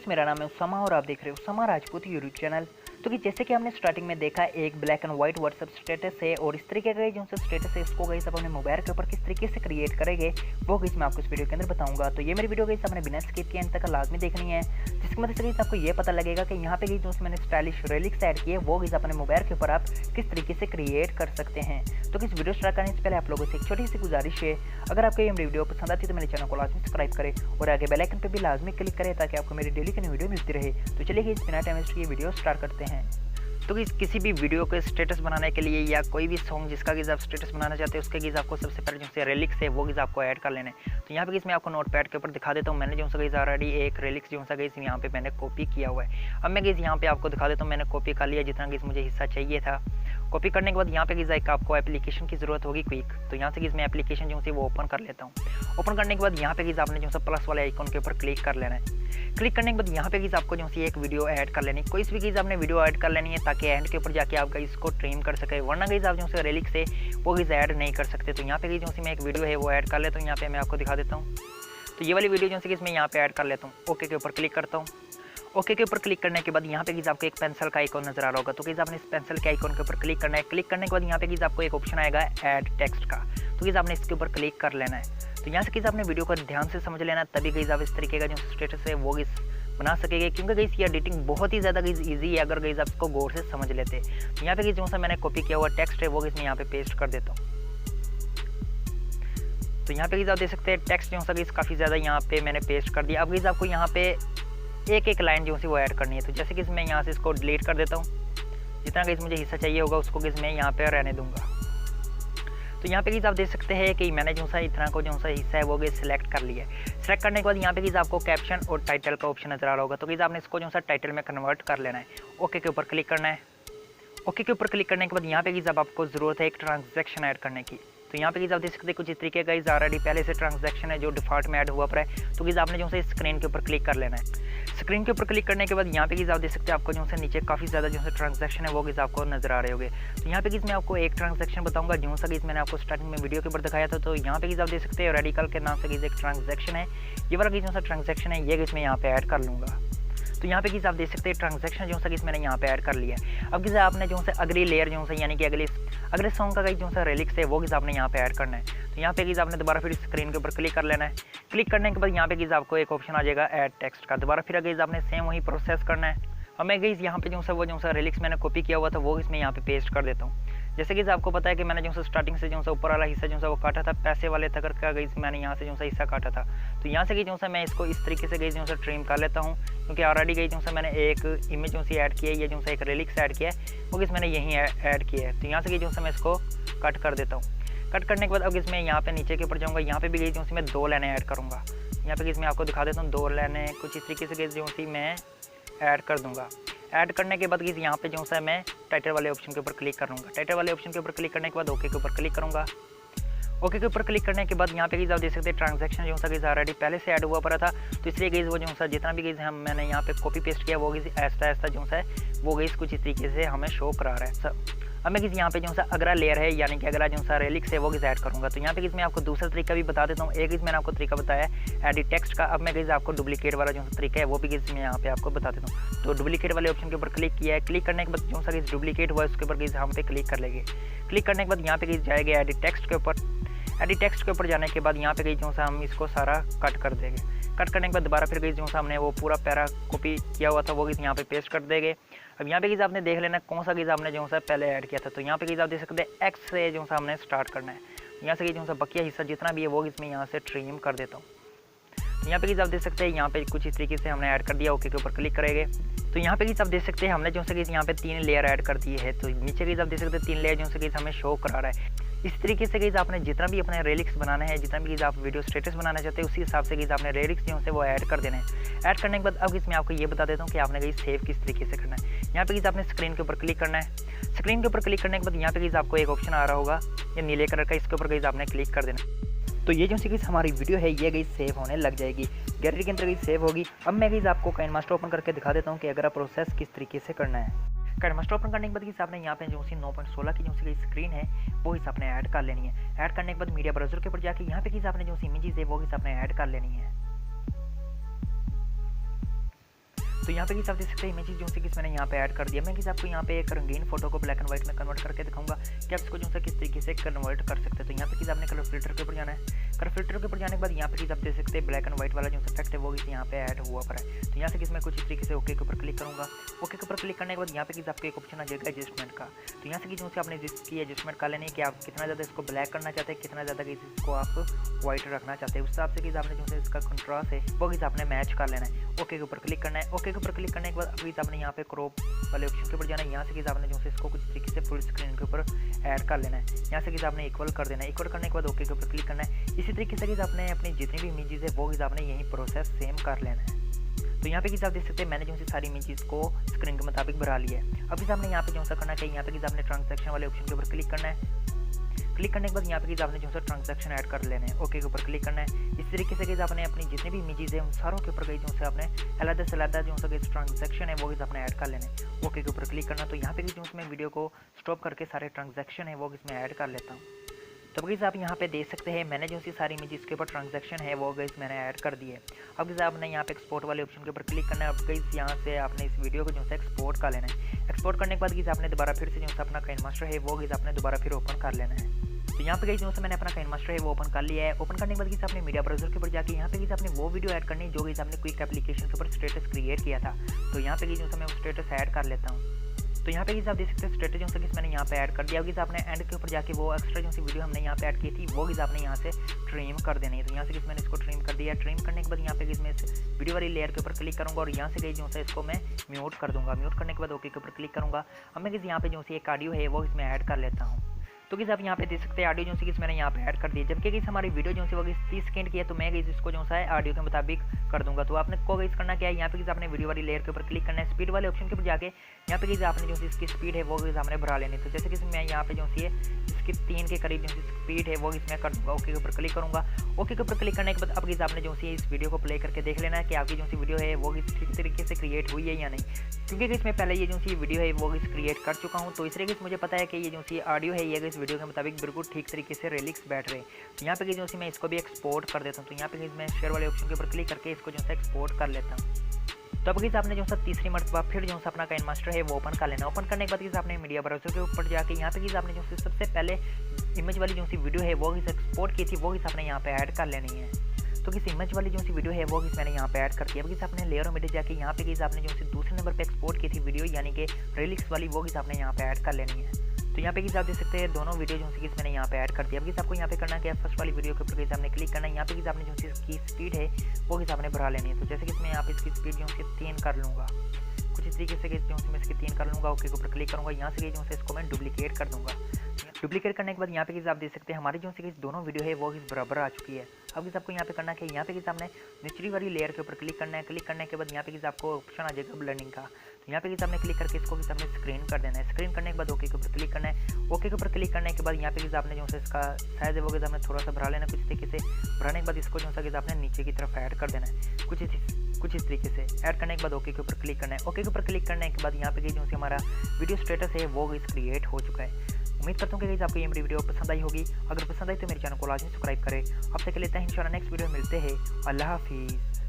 मेरा नाम है उसामा और आप देख रहे हो उसामा राजपूत यूट्यूब चैनल। तो कि जैसे कि हमने स्टार्टिंग में देखा एक black and white WhatsApp status है और इस तरीके का जो स्टेटस है इसको गाइस अपने मोबाइल के ऊपर किस तरीके से क्रिएट करेंगे वो गाइस मैं आपको इस वीडियो के अंदर बताऊंगा। तो ये मेरी वीडियो गाइस आपने बिना स्किप किए एंड तक लाजमी देखनी है, जिसकी मदद से गाइस आपको ये पता लगेगा कि यहाँ पे गाइस जो मैंने स्टाइलिश रेलिक्स ऐड किए वो गाइस अपने मोबाइल के ऊपर आप किस तरीके से क्रिएट कर सकते हैं। तो इस वीडियो स्टार्ट करने से पहले आप लोगों से एक छोटी सी गुजारिश है, अगर आपको ये वीडियो पसंद आती है तो मेरे चैनल को लाजमी सब्सक्राइब करें और आगे बेल आइकन पर भी लाजमी क्लिक करें ताकि आपको मेरी डेली की वीडियो मिलती रहे। तो चलिए इस बिना टाइम वेस्ट किए वीडियो स्टार्ट करते हैं। तो किसी भी वीडियो के स्टेटस बनाने के लिए या कोई भी सॉन्ग जिसका कि आप स्टेटस बनाना चाहते हैं उसके गिज़ आपको सबसे पहले जो रेलिक्स है वो गिज़ आपको ऐड कर लेने। तो यहाँ पे मैं आपको नोटपैड के ऊपर दिखा देता हूँ। मैंने जो सा ऑलरेडी एक रेलिक्स जो सा यहाँ पे मैंने कॉपी किया हुआ है। अब मैं यहाँ पे आपको दिखा देता हूँ मैंने कॉपी कर लिया जितना मुझे हिस्सा चाहिए था। कॉपी करने के बाद यहाँ पे एक आपको एप्लीकेशन की ज़रूरत होगी क्विक। तो यहाँ से मैं एप्लीकेशन जो वो ओपन कर लेता हूँ। ओपन करने के बाद यहाँ पे आपने जो प्लस वाले आइकन के ऊपर क्लिक कर लेना है। क्लिक करने के बाद यहाँ पे आपको जो एक वीडियो ऐड कर लेनी है। कोई भी आपने वीडियो ऐड कर लेनी है ताकि एंड के ऊपर जाके आप इसको ट्रिम कर सके, वरना आप जो रेलिक्स है वो ऐड नहीं कर सकते। तो यहाँ पे जो मैं एक वीडियो है वो ऐड कर लेता हूँ। यहाँ पे मैं आपको दिखा देता हूँ। तो ये वाली वीडियो जो मैं यहाँ पे ऐड कर लेता हूँ। ओके के ऊपर क्लिक करता हूँ। ओके के ऊपर क्लिक करने के बाद यहाँ पे आपको एक पेंसिल का आइकॉन नजर आ रहा होगा। तो आपने इस पेंसिल के आइकॉन के ऊपर क्लिक करना है। क्लिक करने के बाद यहाँ पे आपको एक ऑप्शन आएगा ऐड टेक्स्ट का। तो आपने इसके ऊपर क्लिक कर लेना है। तो यहाँ से आपने वीडियो को ध्यान से समझ लेना, तभी आप इस तरीके का जो स्टेटस है वो बना सकेंगे, क्योंकि ये एडिटिंग बहुत ही ज़्यादा ईजी है अगर आप इसको गौर से समझ लेते। तो यहाँ पे जो सा मैंने कॉपी किया हुआ टेक्स्ट है वो मैं यहाँ पे पेस्ट कर देता हूँ। तो यहाँ पे आप देख सकते हैं टेक्स्ट जो सा काफ़ी ज़्यादा यहाँ पे मैंने पेस्ट कर दिया। अब आपको यहाँ पे एक एक लाइन जो सी वो ऐड करनी है। तो जैसे कि मैं यहाँ से इसको डिलीट कर देता हूँ, जितना मुझे हिस्सा चाहिए होगा उसको मैं यहाँ पे रहने दूंगा। तो यहाँ पे आप देख सकते हैं कि मैंने जो सा इतना को जो सा हिस्सा है वो सिलेक्ट कर लिया है। सिलेक्ट करने के बाद यहाँ पे आपको कैप्शन और टाइटल का ऑप्शन नजर आ रहा होगा। तो आपने इसको जो सा टाइटल में कन्वर्ट कर लेना है। ओके के ऊपर क्लिक करना है। ओके के ऊपर क्लिक करने के बाद यहाँ पे आपको ज़रूरत है एक ट्रांजैक्शन ऐड करने की। तो यहाँ पे आप देख सकते हैं कुछ इस तरीके का ऑलरेडी पहले से ट्रांजैक्शन है जो डिफॉल्ट में ऐड हुआ पर है। तो आपने जो स्क्रीन के ऊपर क्लिक कर लेना है। स्क्रीन के ऊपर क्लिक करने के बाद यहाँ पे आप देख सकते हैं आपको जो नीचे काफ़ी ज़्यादा जो ट्रांजैक्शन है वो आपको नजर आ रहे होंगे। तो यहाँ पे मैं आपको एक ट्रांजैक्शन बताऊंगा जो सा मैंने आपको स्टार्टिंग में वीडियो के ऊपर दिखाया था। तो यहाँ पे आप देख सकते हैं रेडिकल के नाम से एक ट्रांजैक्शन है। ये वाला जो सा ट्रांजैक्शन है ये मैं यहाँ पे ऐड कर लूँगा। तो यहाँ पे आप देख सकते हैं ट्रांजैक्शन जो सा मैंने यहाँ पे ऐड कर लिया है। अब आपने जो सा अगली लेयर जो सा यानी कि अगले सॉन्ग का जो सा रेलिक्स है वो आपने यहाँ पे ऐड करना है। तो यहाँ पे आपने दोबारा फिर स्क्रीन के ऊपर क्लिक कर लेना है। क्लिक करने के बाद यहाँ पे आपको एक ऑप्शन आ जाएगा ऐड टेक्स्ट का। दोबारा फिर अगर आपने सेम वही प्रोसेस करना है। अब मैं यहाँ पे जो सा रेलिक्स मैंने कॉपी किया हुआ था वो इसमें यहाँ पे पेस्ट कर देता हूँ। जैसे कि आपको पता है कि मैंने जो सा स्टार्टिंग से जो सा ऊपर वाला हिस्सा जो सा वो काटा था पैसे वाले तक का मैंने यहाँ से जो सा हिस्सा काटा था। तो यहाँ से जो सा मैं इसको इस तरीके से जो सा ट्रिम कर लेता हूँ, क्योंकि ऑलरेडी जो सा मैंने एक इमेज जो सी ऐड किया है या जो सा एक रेलिक्स ऐड किया है वो मैंने यहीं ऐड किया है। तो यहाँ से जो सा मैं इसको कट कर देता हूँ। कट करने के बाद अब इसमें यहाँ पे नीचे के ऊपर जाऊँगा। यहाँ पे भी जो सी मैं 2 लाइनें ऐड करूँगा। यहाँ पे मैं आपको दिखा देता हूँ 2 लाइनें कुछ इस तरीके से जो सी मैं ऐड कर दूँगा। ऐड करने के बाद यहाँ पे जो सा मैं टाइटल वाले ऑप्शन के ऊपर क्लिक करूँगा। टाइटल वाले ऑप्शन के ऊपर क्लिक करने के बाद ओके के ऊपर क्लिक करूँगा। ओके के ऊपर क्लिक करने के बाद यहाँ पे आप देख सकते हैं ट्रांजैक्शन जो सा ऑलरेडी पहले से ऐड हुआ पड़ा था। तो इसलिए वो जो सा जितना भी हम मैंने यहाँ पे कॉपी पेस्ट किया वो ऐसा जो सा वो कुछ इस तरीके से हमें शो करा रहा है सब। अब मैं यहाँ पे जो सा अगला लेयर है यानी कि अगला जो सा रेलिक्स है वो ऐड करूँगा। तो यहाँ पे मैं आपको दूसरा तरीका भी बता देता हूँ। एक मैंने आपको तरीका बताया एडिट टेक्स्ट का। अब मैं आपको डुप्लीकेट वाला जो तरीका है वो भी मैं यहाँ पे आपको बता देता हूँ। तो डुप्लीकेट वाले ऑप्शन के ऊपर क्लिक किया है। क्लिक करने के बाद जो सा डुप्लीकेट हुआ है उसके ऊपर हम पे क्लिक कर लेंगे। क्लिक करने के बाद यहाँ पे जाएगा एडिट टेक्स्ट के ऊपर। एडिट टेक्स्ट के ऊपर जाने के बाद यहाँ पे जो सा हम इसको सारा कट कर देंगे। कट करने के बाद दोबारा फिर जो सा हमने वो पूरा पैरा कॉपी किया हुआ था वो यहाँ पे पेस्ट कर देंगे। अब यहाँ पे आपने देख लेना कौन सा आपने जो सा पहले ऐड किया था। तो यहाँ पे आप देख सकते हैं एक्स से जो सा हमने स्टार्ट करना है। यहाँ से जो सा बकिया हिस्सा जितना भी है वो इसमें यहाँ से ट्रिम कर देता हूँ। तो यहाँ पे आप देख सकते हैं यहाँ पे कुछ इस तरीके से हमने ऐड कर दिया। ओके के ऊपर क्लिक करेंगे। तो यहाँ पे आप देख सकते हैं हमने जो सा यहाँ पे 3 लेयर ऐड कर दी है। तो नीचे आप देख सकते हैं 3 लेयर जो सा हमें शो करा रहा है। इस तरीके से आपने जितना भी अपने रेलिक्स बनाना है, जितना भी आप वीडियो स्टेटस बनाना चाहते हैं उसी हिसाब से आपने रेलिक्स जो है वो ऐड कर देना है। ऐड करने के बाद अब इसमें आपको ये बता देता हूँ कि आपने सेव किस तरीके से करना है। यहाँ पे आपने स्क्रीन के ऊपर क्लिक करना है। स्क्रीन के ऊपर क्लिक करने के बाद यहाँ पे आपको एक ऑप्शन आ रहा होगा ये नीले कलर का, इसके ऊपर आपने क्लिक कर देना। तो ये जो सी हमारी वीडियो है ये सेव होने लग जाएगी, गैलरी के अंदर सेव होगी। अब मैं आपको काइनमास्टर ओपन करके दिखा देता हूँ कि अगर प्रोसेस किस तरीके से करना है। काइनमास्टर ओपन करने के बाद आपने यहाँ पे जो सी 9.16 की जो सी स्क्रीन है वो आपने ऐड कर लेनी है। ऐड करने के बाद मीडिया ब्राउजर के ऊपर जाके यहाँ पे आपने जो सी इमेजेस है वो आपने ऐड कर लेनी है। तो यहाँ पे आप देख सकते हैं इमेजेस जो से कि मैंने यहाँ पे ऐड कर दिया। मैं किसी आपको यहाँ पे एक रंगीन फोटो को ब्लैक एंड व्हाइट में कन्वर्ट करके दिखाऊंगा कि आप इसको जो है किस तरीके से कन्वर्ट कर सकते हैं। तो यहाँ पे आपने कलर फिल्टर के ऊपर जाना है। कलर फिल्टर के ऊपर जाने के बाद यहाँ पे आप देख सकते हैं ब्लैक एंड व्हाइट वाला जो इफेक्ट है वो यहाँ पे ऐड हुआ पर है। तो यहाँ से मैं कुछ इस तरीके से ओके के ऊपर क्लिक करूँगा। ओके के ऊपर क्लिक करने के बाद यहाँ पे आपको एक ऑप्शन आ जाएगा एडजस्टमेंट का। तो यहाँ से जो से आपने जिसकी एडजस्टमेंट कर लेनी है कि आप कितना ज़्यादा इसको ब्लैक करना चाहते हैं, कितना ज़्यादा इसको आप व्हाइट रखना चाहते हैं, उस हिसाब से आपने जो है इसका कंट्रास्ट है वो आपने मैच कर लेना है। ओके के ऊपर क्लिक करना है। ओके के ऊपर क्लिक करने के बाद अभी आपने यहाँ पे क्रॉप वाले ऑप्शन के ऊपर जाना है। यहाँ से आपने जो है इसको कुछ तरीके से फुल स्क्रीन के ऊपर ऐड कर लेना है। यहाँ से आपने इक्वल कर देना है। इक्वल करने के बाद ओके के ऊपर क्लिक करना है। इसी तरीके से आपने अपनी जितनी भी इमेजेस है वो आपने यही प्रोसेस सेम कर लेना है। तो यहाँ पे आप देख सकते हैं मैंने जो है सारी इमेजेस को स्क्रीन के मुताबिक भरा लिया है। अब आपने यहाँ पे जो सा करना चाहिए, यहाँ पे आपने ट्रांजैक्शन वाले ऑप्शन के ऊपर क्लिक करना है। क्लिक करने के बाद यहाँ पे आपने जो है ट्रांजैक्शन ऐड कर लेना है। ओके के ऊपर क्लिक करना है। इस तरीके से आपने अपनी जितनी भी इमेजेस है उन सारों के ऊपर जो है आपने अलग से अलग जो है ट्रांजैक्शन है वो आपने ऐड कर लेना है। ओके के ऊपर क्लिक करना। तो यहाँ पे जो मैं वीडियो को स्टॉप करके सारे ट्रांजैक्शन है वो इसमें ऐड कर लेता हूँ। तो गाइस आप यहाँ पे देख सकते हैं मैंने जो सी सारी इमेजेस के ऊपर ट्रांजैक्शन है वो गाइस मैंने ऐड कर दी है। अब गाइस आपने यहाँ पे एक्सपोर्ट वाले ऑप्शन के ऊपर क्लिक करना है। अब गाइस यहाँ से आपने इस वीडियो को जो है एक्सपोर्ट कर लेना है। एक्सपोर्ट करने के बाद गाइस आपने दोबारा फिर से जो है अपना काइनमास्टर है वो गाइस आपने दोबारा फिर ओपन कर लेना है। तो यहाँ पे गाइस जो है मैंने अपना काइनमास्टर है वो ओपन कर लिया है। ओपन करने के बाद गाइस आपने मीडिया ब्राउज़र के ऊपर जाके यहाँ पे गाइस आपने वो वीडियो ऐड करनी है जो गाइस आपने क्विक एप्लीकेशन के ऊपर स्टेटस क्रिएट किया था। तो यहाँ पे गाइस जो है मैं वो स्टेटस ऐड कर लेता हूँ। तो यहाँ पे आप देख सकते हैं स्टेटस जो से मैंने यहाँ पे ऐड कर दिया। अब आपने एंड के ऊपर जाके वो एक्स्ट्रा जो सी वीडियो हमने यहाँ पे ऐड की थी वो आपने यहाँ से ट्रिम कर देनी है। तो यहाँ से मैंने इसको ट्रिम कर दिया। ट्रिम करने के बाद यहाँ पे मैं इस वीडियो वाली लेयर के ऊपर क्लिक करूँगा और यहाँ से जो है इसको मैं म्यूट कर दूँगा। म्यूट करने के बाद ओके के ऊपर क्लिक करूँगा। अब मैं यहाँ पे जो सी एक ऑडियो है वो इसमें ऐड कर लेता हूँ। तो किस आप यहाँ पे देख सकते हैं ऑडियो जो मैंने यहाँ पे ऐड कर दी। जबकि किस हमारी वीडियो जो वो 30 सेकंड की है तो मैं इसको जो है ऑडियो के मुताबिक कर दूंगा। तो आपने को इस करना क्या है, यहाँ पे किस आपने वीडियो वाली लेयर के ऊपर क्लिक करना है। स्पीड वाले ऑप्शन के ऊपर जाके यहाँ पे किस आपने जो इसकी स्पीड है वो हमने बढ़ा लेनी। तो जैसे कि मैं यहाँ पे जो है इसकी 3 के करीब जो स्पीड है वो इसमें कर दूँगा। ओके के ऊपर क्लिक करूँगा। ओके के ऊपर क्लिक करने के बाद अब किस आपने जो है इस वीडियो को प्ले करके देख लेना है कि आपकी जो वीडियो है वो ठीक तरीके से क्रिएट हुई है या नहीं। क्योंकि इसमें पहले ये जो वीडियो है वो क्रिएट कर चुका हूँ, तो इस तरीके से मुझे पता है कि ये जो ऑडियो है ये इस वीडियो के मुताबिक बिल्कुल ठीक तरीके से रिलिक्स बैठ रहे। तो यहाँ पे जो मैं इसको भी एक्सपोर्ट कर देता हूँ। तो यहाँ पे मैं शेयर वाले ऑप्शन के ऊपर क्लिक करके इसको जो है एक्सपोर्ट कर लेता हूँ। तो अब आपने जो है तीसरी मरतबा फिर जो है अपना काइनमास्टर है वो ओपन कर लेना। ओपन करने के बाद आपने मीडिया ब्राउज़र के ऊपर जाके यहाँ पे आपने जो सबसे पहले इमेज वाली जो वीडियो है वो एक्सपोर्ट की थी वो आपने यहाँ पे ऐड कर लेनी है। तो किस इमेज वाली जो वीडियो है वो मैंने यहाँ पे ऐड कर दिया। अब आपने लेयर में जाके यहाँ पे आपने जो दूसरे नंबर पे एक्सपोर्ट की थी वीडियो यानी कि रिलिक्स वाली वो आपने यहाँ पे ऐड कर लेनी है। तो यहाँ पे आप देख सकते हैं दोनों वीडियो जो मैंने यहाँ पे ऐड कर दिया। अब आपको यहाँ पे करना क्या है, फर्स्ट वाली वीडियो के ऊपर आपने क्लिक करना है। यहाँ पे आपने जो इसकी स्पीड है वो आपने बढ़ा लेनी है। तो जैसे कि मैं यहाँ पे इसकी स्पीड जो 3 कर लूँगा, कुछ इस तरीके से जो मैं इसकी 3 कर लूँगा। ओके के ऊपर क्लिक करूँगा। यहाँ से जो इसको मैं डुप्लीकेट कर दूँगा। डुप्लीकेट करने के बाद यहाँ पे आप देख सकते हैं हमारी जो दोनों वीडियो है वो बराबर आ चुकी है। अब आपको यहाँ पे करना है, यहाँ पे आपने निचली वाली लेयर के ऊपर क्लिक करना है। क्लिक करने के बाद यहाँ पे आपको ऑप्शन आ जाएगा ब्लेंडिंग का। तो यहाँ पे आपने क्लिक करके इसको आपने स्क्रीन कर देना है। स्क्रीन करने के बाद ओके के ऊपर क्लिक करना है। ओके के ऊपर क्लिक करने के बाद यहाँ पे आपने जो है इसका साइज है वो आपने थोड़ा सा भरा लेना। कुछ तरीके से भराने के बाद इसको जो है आपने नीचे की तरफ ऐड कर देना है। कुछ इस तरीके से ऐड करने के बाद ओके के ऊपर क्लिक करना है। ओके के ऊपर क्लिक करने के बाद यहाँ पे जो हमारा वीडियो स्टेटस है वो क्रिएट हो चुका है। उम्मीद करता हूँ कि आपको ये मेरी वीडियो पसंद आई होगी। अगर पसंद आई तो मेरे चैनल को लाजमी सब्सक्राइब करें। अब तक के लिए इंशाल्लाह नेक्स्ट वीडियो में मिलते हैं। अल्लाह हाफिज़।